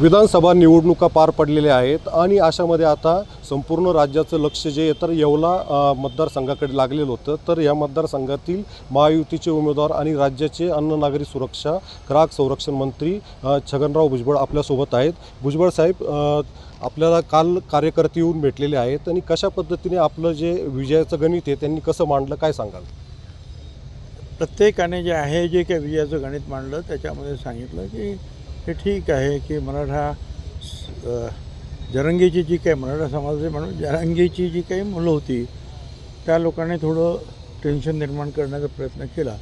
विधानसभा निवडणुका पार पडलेल्या आहेत आणि अशामध्ये आता संपूर्ण राज्याचं लक्ष जे तर येवला मतदारसंघाकडे लागलेलं होतं। तर या मतदारसंघातील महायुतीचे उमेदवार आणि राज्याचे अन्न नागरी सुरक्षा ग्राहक संरक्षण मंत्री छगनराव भुजबळ आपल्यासोबत आहेत। भुजबळ साहेब, आपल्याला काल कार्यकर्ते येऊन भेटलेले आहेत आणि कशा पद्धतीने आपलं जे विजयाचं गणित आहे त्यांनी कसं मांडलं, काय सांगाल? प्रत्येकाने जे आहे जे काही विजयाचं गणित मांडलं त्याच्यामध्ये सांगितलं की हे ठीक आहे की मराठा जरांगेची जी काही मराठा समाजाचे म्हणून जरांगेची जी काही मुलं होती त्या लोकांनी थोडं टेन्शन निर्माण करण्याचा प्रयत्न केला,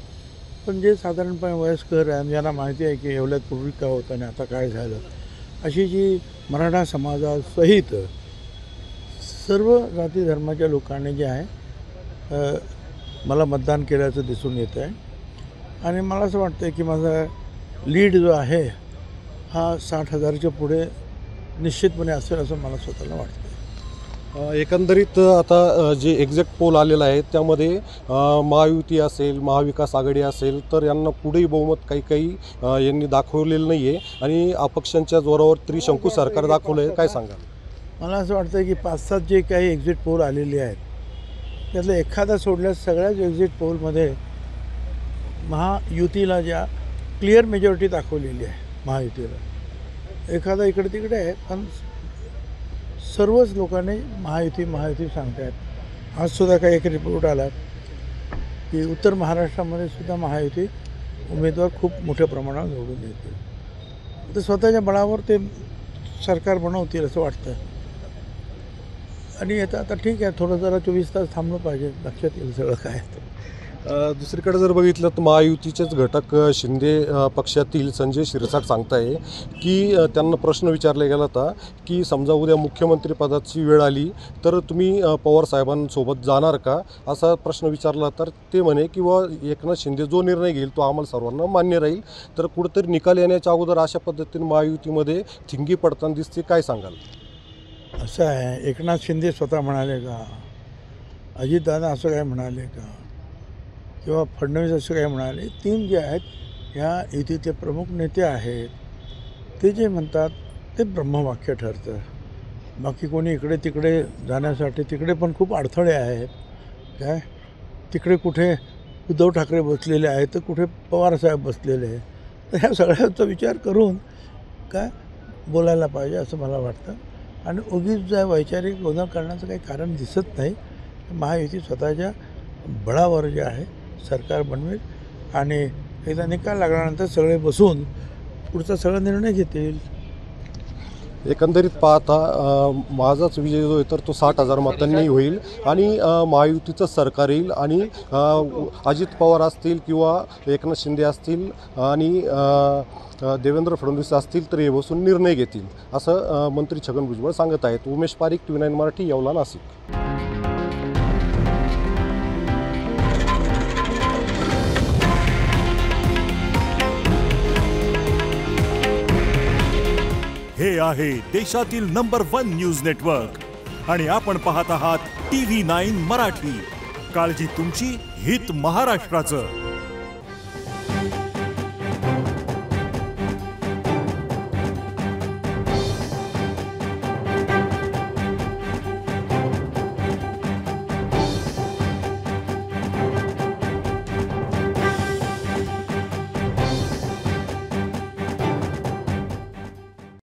पण जे साधारणपणे वयस्कर आहे ज्यांना माहिती आहे की एवढ्यात पूर्वी काय होतं आणि आता काय झालं, अशी जी मराठा समाजासहित सर्व जाती धर्माच्या लोकांनी जे आहे मला मतदान केल्याचं दिसून येतं आहे। आणि मला असं वाटतं की माझा लीड जो आहे हा 60,000च्या पुढे निश्चितपणे असेल असं मला स्वतःला वाटतं। एकंदरीत आता जे एक्झॅक्ट पोल आलेला आहे त्यामध्ये महायुती असेल, महाविकास आघाडी असेल तर यांना पुढेही बहुमत काही यांनी दाखवलेलं नाही आहे आणि अपक्षांच्या जोरावर त्रिशंकू सरकार दाखवलं आहे, काय सांगाल? मला असं वाटतं की 5-7 जे काही एक्झिट पोल आलेले आहेत त्यातलं एखादा सोडल्यास सगळ्याच एक्झिट पोलमध्ये महायुतीला ज्या क्लिअर मेजॉरिटी दाखवलेली आहे महायुतीला, एखादा इकडे तिकडे आहे पण सर्वच लोकांनी महायुती सांगत आहेत। आजसुद्धा काही एक रिपोर्ट आला की उत्तर महाराष्ट्रामध्ये सुद्धा महायुती उमेदवार खूप मोठ्या प्रमाणावर निवडून येतील, तर स्वतःच्या बळावर ते सरकार बनवतील असं वाटतं। आणि आता ठीक आहे, थोडं जरा 24 तास थांबलं पाहिजे, लक्षात येईल सगळं काय आहे। दुसरीकडे जर बघितलं तर महायुतीचेच घटक शिंदे पक्षातील संजय शिरसाट सांगताय की त्यांना प्रश्न विचारला गेला होता की समजा उद्या मुख्यमंत्रीपदाची वेळ आली तर तुम्ही पवार साहेबांसोबत जाणार का, असा प्रश्न विचारला तर ते म्हणे किंवा एकनाथ शिंदे जो निर्णय घेईल तो आम्हाला सर्वांना मान्य राहील। तर कुठंतरी निकाल येण्याच्या अगोदर अशा पद्धतीने महायुतीमध्ये थिंगी पडताना दिसते, काय सांगाल? असं आहे, एकनाथ शिंदे स्वतः म्हणाले का, अजितदादा असं काय म्हणाले का, किंवा फडणवीस असं काय म्हणाले? 3 जे आहेत ह्या युतीचे प्रमुख नेते आहेत, ते जे म्हणतात ते ब्रह्मवाक्य ठरतं। बाकी कोणी इकडे तिकडे जाण्यासाठी तिकडे पण खूप अडथळे आहेत, काय तिकडे कुठे उद्धव ठाकरे बसलेले आहेत तर कुठे पवारसाहेब बसलेले आहेत, तर ह्या सगळ्याचा विचार करून काय बोलायला पाहिजे असं मला वाटतं। आणि उगीच जे वैचारिक गोंधळ करण्याचं काही कारण दिसत नाही। महायुती स्वतःच्या बळावर जे आहे सरकार बनवेल आणि एकदा निकाल लागल्यानंतर सगळे बसून पुढचा सगळा निर्णय घेतील। एकंदरीत पाहता माझाच विजय जो आहे तर तो 60,000 मतांनी होईल आणि महायुतीचं सरकार येईल आणि अजित पवार असतील किंवा एकनाथ शिंदे असतील आणि देवेंद्र फडणवीस असतील तर हे बसून निर्णय घेतील असं मंत्री छगन भुजबळ सांगत आहेत। उमेश पारिक, TV9 मराठी, येवला, नाशिक। हे आहे देशातील नंबर 1 न्यूज नेटवर्क आणि आपण पाहत आहात TV9 मराठी। काळजी तुमची, हित महाराष्ट्राचं।